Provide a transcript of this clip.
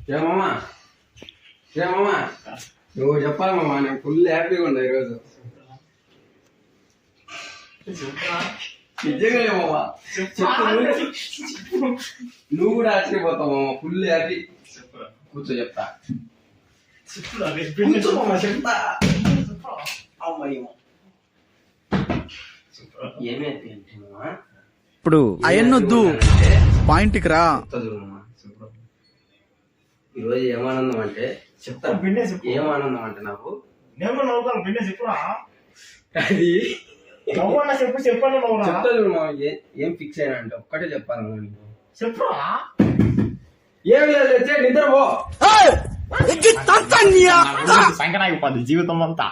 ఏమమ్మా ఏమమ్మా నువ్వు చెప్పాలి మామ, నేను ఫుల్ హ్యాపీగా ఉన్నా ఈరోజు. నిజంగా ఏమమ్మా నువ్వు కూడా ఆశ్చర్యపోతావు మామ, ఫుల్ హ్యాపీ. కూర్చో చెప్తా, కూర్చో మామ చెప్తా. ఏమైతే ఇప్పుడు అయన్నొద్దు, పాయింట్కి రా. ఈరోజు ఏమానందం అంటే చెప్తా. ఏమానందం అంటే నాకు అది చెప్తా చూడు మా. ఏం ఫిక్స్ అయినా అంటే ఒక్కటే చెప్పాలి నీకు. చెప్పురా. ఏం లేదు, నిద్రపో. సంకనాగిపోద్ది జీవితం అంతా.